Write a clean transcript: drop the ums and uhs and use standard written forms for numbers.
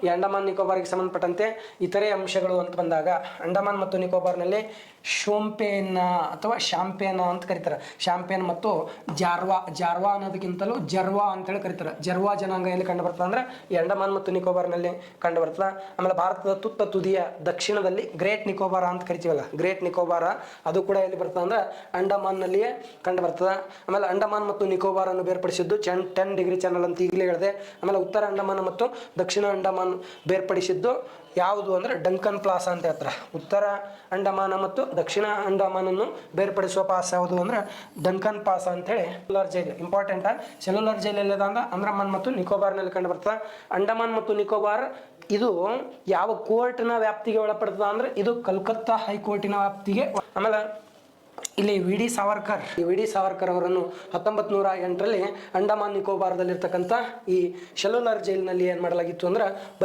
ಈ ಅಂಡಮಾನ್ ನಿಕೋಬಾರ್ಗೆ ಸಂಬಂಧಪಟ್ಟಂತೆ ಇತರೆ ಅಂಶಗಳು ಅಂತ ಬಂದಾಗ ಅಂಡಮಾನ್ ಮತ್ತು ನಿಕೋಬಾರ್ನಲ್ಲಿ ಶೋಂಪೇನ ಅಥವಾ ಶಾಂಪೇನ ಅಂತ ಕರೀತಾರೆ. ಶಾಂಪೇನ್ ಮತ್ತು ಜಾರ್ವಾ ಅನ್ನೋದಕ್ಕಿಂತಲೂ ಜರ್ವಾ ಅಂತೇಳಿ ಕರೀತಾರೆ. ಜರ್ವಾ ಜನಾಂಗ ಎಲ್ಲಿ ಕಂಡು ಬರ್ತದೆ ಅಂದ್ರೆ ಈ ಅಂಡಮಾನ್ ಮತ್ತು ನಿಕೋಬಾರ್ನಲ್ಲಿ ಕಂಡು ಬರ್ತದೆ. ಆಮೇಲೆ ಭಾರತದ ತುತ್ತ ತುದಿಯ ದಕ್ಷಿಣದಲ್ಲಿ ಗ್ರೇಟ್ ನಿಕೋಬಾರ ಅಂತ ಕರಿತೀವಲ್ಲ, ಗ್ರೇಟ್ ನಿಕೋಬಾರ ಅದು ಕೂಡ ಎಲ್ಲಿ ಬರ್ತದೆ ಅಂದ್ರೆ ಅಂಡಮಾನ್ನಲ್ಲಿಯೇ ಕಂಡು ಬರ್ತದೆ. ಆಮೇಲೆ ಅಂಡಮಾನ್ ಮತ್ತು ನಿಕೋಬಾರ್ ಅನ್ನು ಬೇರ್ಪಡಿಸಿದ್ದು 10 ಡಿಗ್ರಿ ಚಾನಲ್ ಅಂತ ಈಗಲೇ ಹೇಳಿದೆ. ಆಮೇಲೆ ಉತ್ತರ ಅಂಡಮಾನ್ ಮತ್ತು ದಕ್ಷಿಣ ಅಂಡಮಾನ್ ಬೇರ್ಪಡಿಸಿದ್ದು ಯಾವುದು ಅಂದ್ರೆ ಡಂಕನ್ ಪ್ಲಾಸ ಅಂತ ಹೇಳ್ತಾರೆ. ಉತ್ತರ ಅಂಡಮಾನ ಮತ್ತು ದಕ್ಷಿಣ ಅಂಡಮಾನನ್ನು ಬೇರ್ಪಡಿಸುವ ಪಾಸ್ ಯಾವುದು ಅಂದ್ರೆ ಡಂಕನ್ ಪಾಸ್ ಅಂತೇಳಿ. Cellular jail important. Cellular jail ಎಲ್ಲದ ಅಂದ್ರೆ ಅಂಡಮಾನ್ ಮತ್ತು ನಿಕೋಬಾರ್ನಲ್ಲಿ ಕಂಡು ಬರ್ತದೆ. ಅಂಡಮಾನ್ ಮತ್ತು ನಿಕೋಬಾರ್ ಇದು ಯಾವ ಕೋರ್ಟ್ನ ವ್ಯಾಪ್ತಿಗೆ ಒಳಪಡ್ತದ ಅಂದ್ರೆ ಇದು ಕಲ್ಕತ್ತಾ ಹೈಕೋರ್ಟಿನ ವ್ಯಾಪ್ತಿಗೆ. ಆಮೇಲೆ ಇಲ್ಲಿ ವಿ ಡಿ ಸಾವರ್ಕರ್ ಅವರನ್ನು 1908ರಲ್ಲಿ ಅಂಡಮಾನ್ ನಿಕೋಬಾರ್ದಲ್ಲಿರ್ತಕ್ಕಂಥ ಈ ಸೆಲ್ಯುಲರ್ ಜೈಲಿನಲ್ಲಿ ಏನು ಮಾಡಲಾಗಿತ್ತು ಅಂದ್ರೆ